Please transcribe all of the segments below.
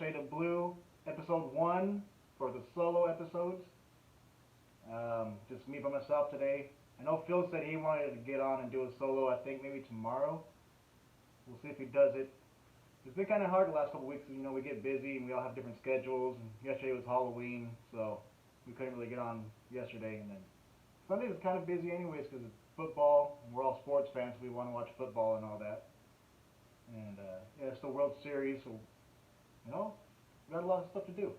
Shade of Blue, episode 1 for the solo episodes. Just me by myself today. I know Phil said he wanted to get on and do a solo, I think maybe tomorrow. We'll see if he does it. It's been kind of hard the last couple weeks. We get busy and we all have different schedules. And yesterday was Halloween, so we couldn't really get on yesterday. And then Sunday was kind of busy anyways because it's football. And we're all sports fans, so we want to watch football and all that. And yeah, it's the World Series, so we got a lot of stuff to do.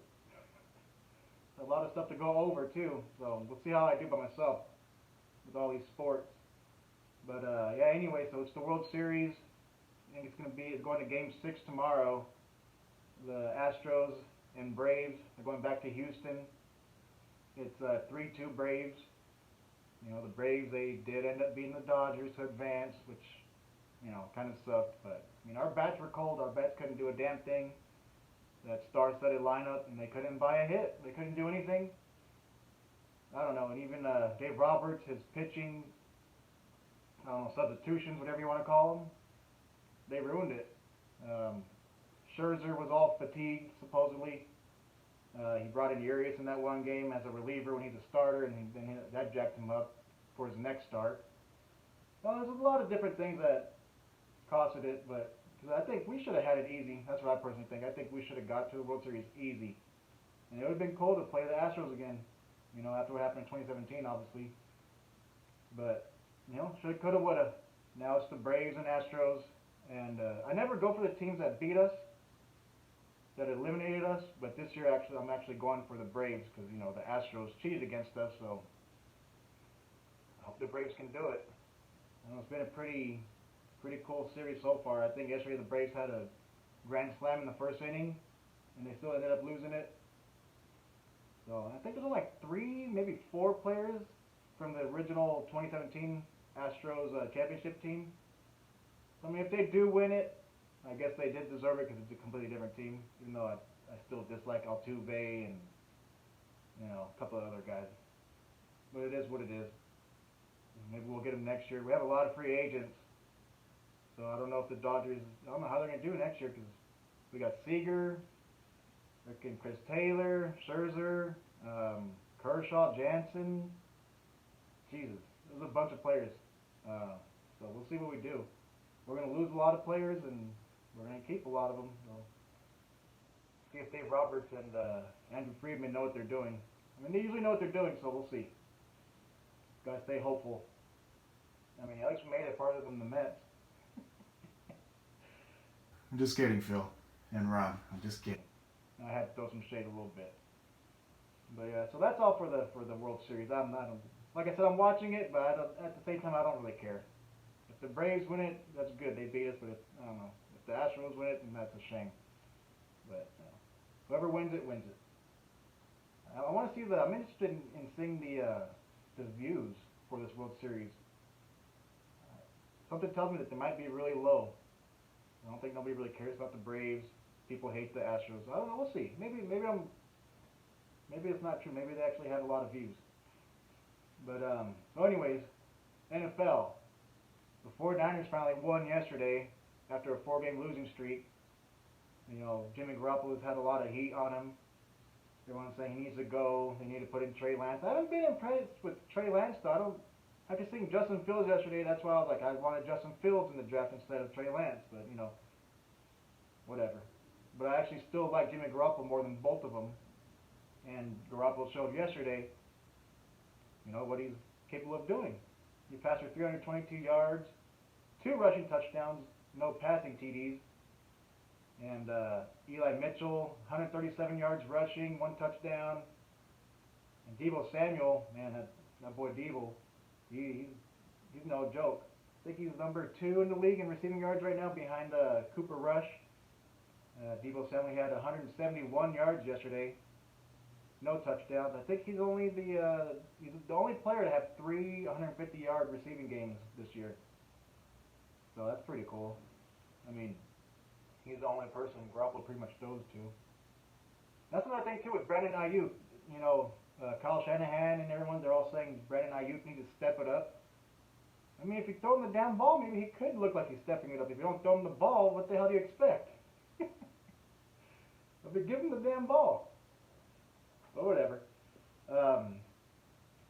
A lot of stuff to go over too. So we'll see how I do by myself with all these sports. But yeah, anyway, so it's the World Series. I think it's going to Game 6 tomorrow. The Astros and Braves are going back to Houston. It's 3-2 Braves. The Braves, they did end up beating the Dodgers to advance, which, kind of sucked. But, our bats were cold. Our bats couldn't do a damn thing. That star-studded lineup, and they couldn't buy a hit. They couldn't do anything. I don't know. And even Dave Roberts, his pitching, substitutions, whatever you want to call them, they ruined it. Scherzer was all fatigued, supposedly. He brought in Urias in that one game as a reliever when he's a starter, and then that jacked him up for his next start. Well, there's a lot of different things that costed it, but cause I think we should have had it easy. That's what I personally think. I think we should have got to the World Series easy. And it would have been cool to play the Astros again, after what happened in 2017, obviously. But, shoulda, coulda, woulda. Now it's the Braves and Astros. And I never go for the teams that beat us, that eliminated us, but this year I'm actually going for the Braves because, the Astros cheated against us, so I hope the Braves can do it. It's been a pretty cool series so far. I think yesterday the Braves had a grand slam in the first inning, and they still ended up losing it. So I think there's only like 3, maybe 4 players from the original 2017 Astros championship team. If they do win it, I guess they did deserve it because it's a completely different team, even though I still dislike Altuve and, a couple of other guys. But it is what it is. Maybe we'll get them next year. We have a lot of free agents, so I don't know if the Dodgers, I don't know how they're going to do next year because we got Seager, freaking Chris Taylor, Scherzer, Kershaw, Jansen. Jesus, there's a bunch of players. So we'll see what we do. We're going to lose a lot of players, and we're going to keep a lot of them. So see if Dave Roberts and Andrew Friedman know what they're doing. They usually know what they're doing, so we'll see. Gotta stay hopeful. Alex made it farther than the Mets. I'm just kidding, Phil and Ron. I'm just kidding. I had to throw some shade a little bit. But yeah, so that's all for the World Series. Like I said, I'm watching it, but at the same time, I don't really care. If the Braves win it, that's good. They beat us, but I don't know. If the Astros win it, then that's a shame. But whoever wins it, wins it. I want to see I'm interested in seeing the views for this World Series. Something tells me that they might be really low. I don't think nobody really cares about the Braves. People hate the Astros. I don't know. We'll see. Maybe it's not true. Maybe they actually had a lot of views. But so anyways, NFL. The 49ers finally won yesterday after a 4-game losing streak. Jimmy Garoppolo's had a lot of heat on him. Everyone's saying he needs to go. They need to put in Trey Lance. I haven't been impressed with Trey Lance though. After seeing Justin Fields yesterday, that's why I was like, I wanted Justin Fields in the draft instead of Trey Lance. But whatever. But I actually still like Jimmy Garoppolo more than both of them. And Garoppolo showed yesterday, what he's capable of doing. He passed for 322 yards, 2 rushing touchdowns, no passing TDs. And Eli Mitchell, 137 yards rushing, 1 touchdown. And Deebo Samuel, man, that boy Deebo, he's no joke. I think he's number 2 in the league in receiving yards right now behind Cooper Rush. Deebo Samuel had 171 yards yesterday, no touchdowns. I think he's the only player to have 3 150-yard receiving games this year. So that's pretty cool. He's the only person Garoppolo pretty much throws to. That's what I think too with Brandon Ayuk. Kyle Shanahan and everyone, they're all saying Brandon Ayuk needs to step it up. If you throw him the damn ball, maybe he could look like he's stepping it up. If you don't throw him the ball, what the hell do you expect? I mean, give him the damn ball. But whatever.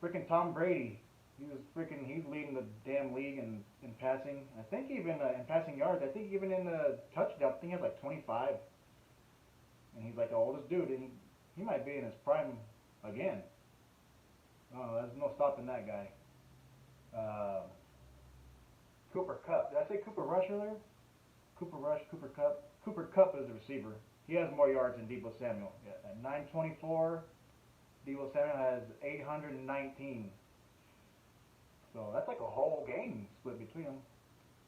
Freaking Tom Brady. He's leading the damn league in passing. I think even in passing yards. I think even in the touchdown, I think he has like 25. And he's like the oldest dude, and he might be in his prime again. Oh, there's no stopping that guy. Cooper Kupp. Did I say Cooper Rush earlier? Cooper Rush, Cooper Kupp. Cooper Kupp is the receiver. He has more yards than Deebo Samuel. Yeah, at 924, Deebo Samuel has 819. So that's like a whole game split between them.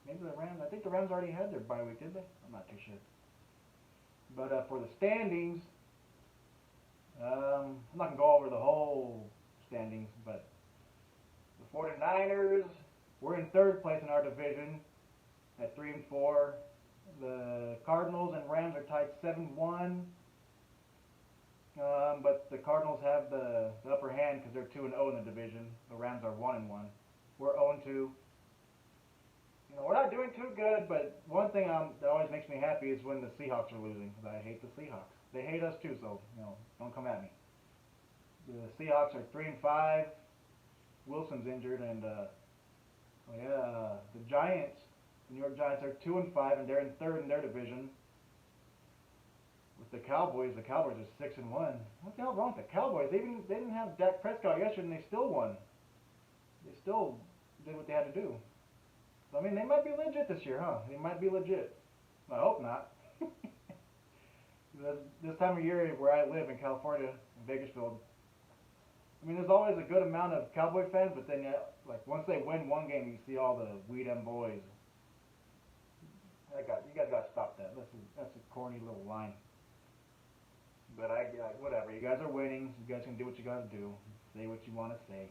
Maybe the Rams. I think the Rams already had their bye week, did they? I'm not too sure. But for the standings, I'm not going to go over the whole standings, but the 49ers, we're in third place in our division at 3-4. The Cardinals and Rams are tied 7-1. But the Cardinals have the upper hand because they're 2-0 in the division. The Rams are 1-1. We're 0-2. You know, we're not doing too good, but one thing that always makes me happy is when the Seahawks are losing, because I hate the Seahawks. They hate us too, so don't come at me. The Seahawks are 3-5. Wilson's injured, and the Giants, the New York Giants, are 2-5, and they're in third in their division. With the Cowboys are 6-1. What the hell wrong with the Cowboys? They didn't have Dak Prescott yesterday, and they still won. They still did what they had to do. So, I mean, they might be legit this year, huh? They might be legit. I hope not. This time of year where I live in California, in Bakersfield, I mean, there's always a good amount of Cowboy fans, but then, like, once they win one game, you see all the Weed M boys. You guys got to stop that. That's a corny little line. But whatever. You guys are winning. You guys can do what you got to do. Say what you want to say.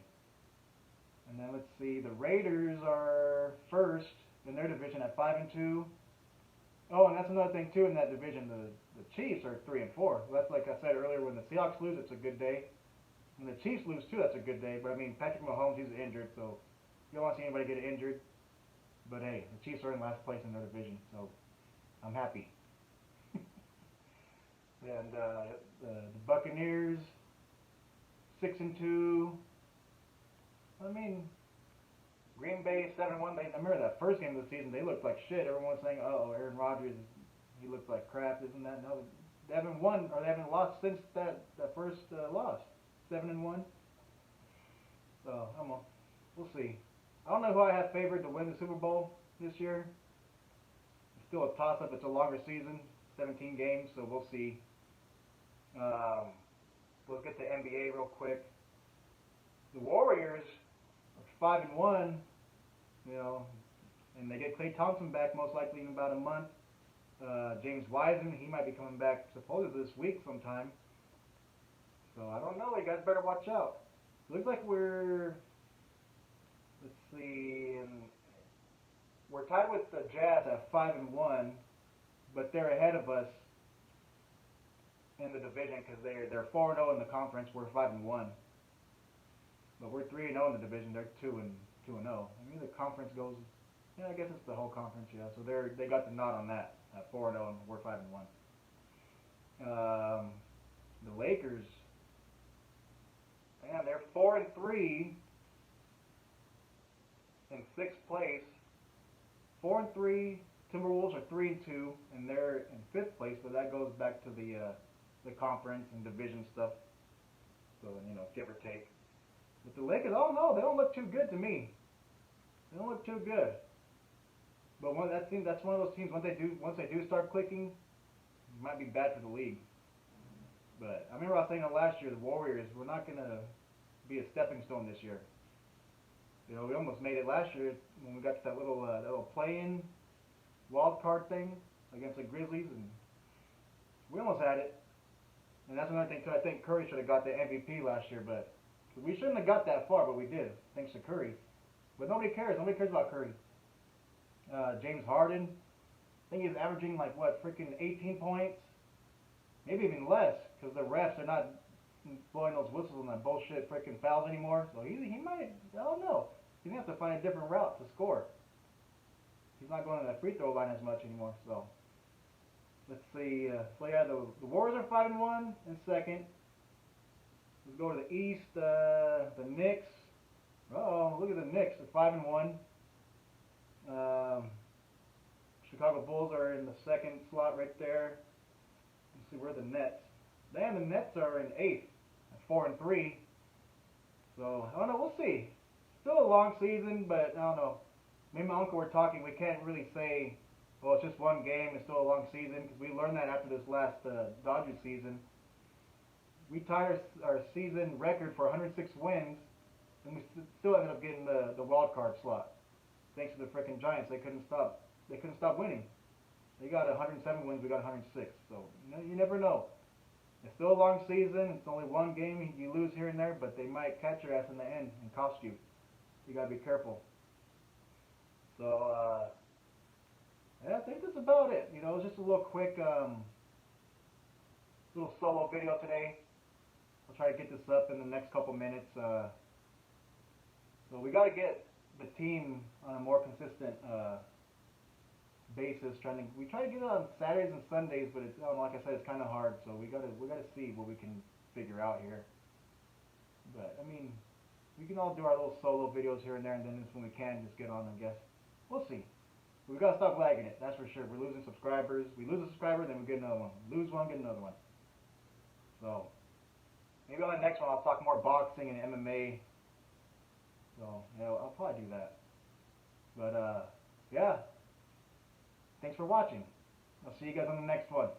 And then let's see. The Raiders are first in their division at 5-2. Oh, and that's another thing too in that division. The Chiefs are 3-4. That's like I said earlier. When the Seahawks lose, it's a good day. When the Chiefs lose too, that's a good day. But I mean, Patrick Mahomes, he's injured, so you don't want to see anybody get injured. But hey, the Chiefs are in last place in their division, so I'm happy. And the Buccaneers, 6-2. I mean, Green Bay 7-1. I remember that first game of the season. They looked like shit. Everyone was saying, "Oh, Aaron Rodgers, he looks like crap." Isn't that? No, they haven't won or they haven't lost since that first loss. 7-1. So we'll see. I don't know who I have favored to win the Super Bowl this year. It's still a toss-up. It's a longer season, 17 games, so we'll see. Let's get to NBA real quick. The Warriors are 5-1, and they get Klay Thompson back most likely in about a month. James Wiseman, he might be coming back supposedly this week sometime. So I don't know. You guys better watch out. Looks like we're tied with the Jazz at 5-1, but they're ahead of us in the division because they're 4-0 in the conference. We're 5-1, but we're 3-0 in the division. They're 2-0. I mean, the conference goes. Yeah, I guess it's the whole conference. Yeah, so they got the nod on that at 4-0, and we're 5-1. The Lakers, man, they're 4-3 in sixth place. 4-3. Timberwolves are 3-2, and they're in fifth place. So that goes back to the conference and division stuff. So give or take. But the Lakers, oh no, they don't look too good to me. They don't look too good. But that's one of those teams. Once they do start clicking, it might be bad for the league. But I remember I was saying that last year, the Warriors were not gonna be a stepping stone this year. We almost made it last year when we got to that little play-in wild card thing against the Grizzlies, and we almost had it. And that's another thing too. I think Curry should have got the MVP last year, but we shouldn't have got that far, but we did, thanks to Curry. But nobody cares. Nobody cares about Curry. James Harden, I think he's averaging freaking 18 points, maybe even less, because the refs are not blowing those whistles on that bullshit freaking fouls anymore. So he might, I don't know. He's gonna have to find a different route to score. He's not going to the free throw line as much anymore. So let's see. So yeah, the Warriors are 5-1 in second. Let's go to the East. The Knicks. Oh, look at the Knicks. They're 5-1. Um, Chicago Bulls are in the second slot right there. Let's see where the Nets. Damn, the Nets are in eighth at 4-3. So I don't know. We'll see. Still a long season, but I don't know. Me and my uncle were talking. We can't really say, well, it's just one game. It's still a long season because we learned that after this last Dodgers season. We tied our season record for 106 wins, and we still ended up getting the wild card slot. Thanks to the freaking Giants, they couldn't stop. They couldn't stop winning. They got 107 wins. We got 106. So you never know. It's still a long season. It's only one game you lose here and there, but they might catch your ass in the end and cost you. You gotta be careful. So yeah, I think that's about it. You know, it was just a little quick little solo video today. I'll try to get this up in the next couple minutes. So we got to get the team on a more consistent basis. We try to get it on Saturdays and Sundays, but it's, like I said, it's kind of hard. So we gotta see what we can figure out here. But I mean, we can all do our little solo videos here and there, and then when we can, just get on. I guess we'll see. We gotta stop lagging it. That's for sure. We're losing subscribers. We lose a subscriber, then we get another one. Lose one, get another one. So maybe on the next one, I'll talk more boxing and MMA. So yeah, I'll probably do that. But yeah. Thanks for watching. I'll see you guys on the next one.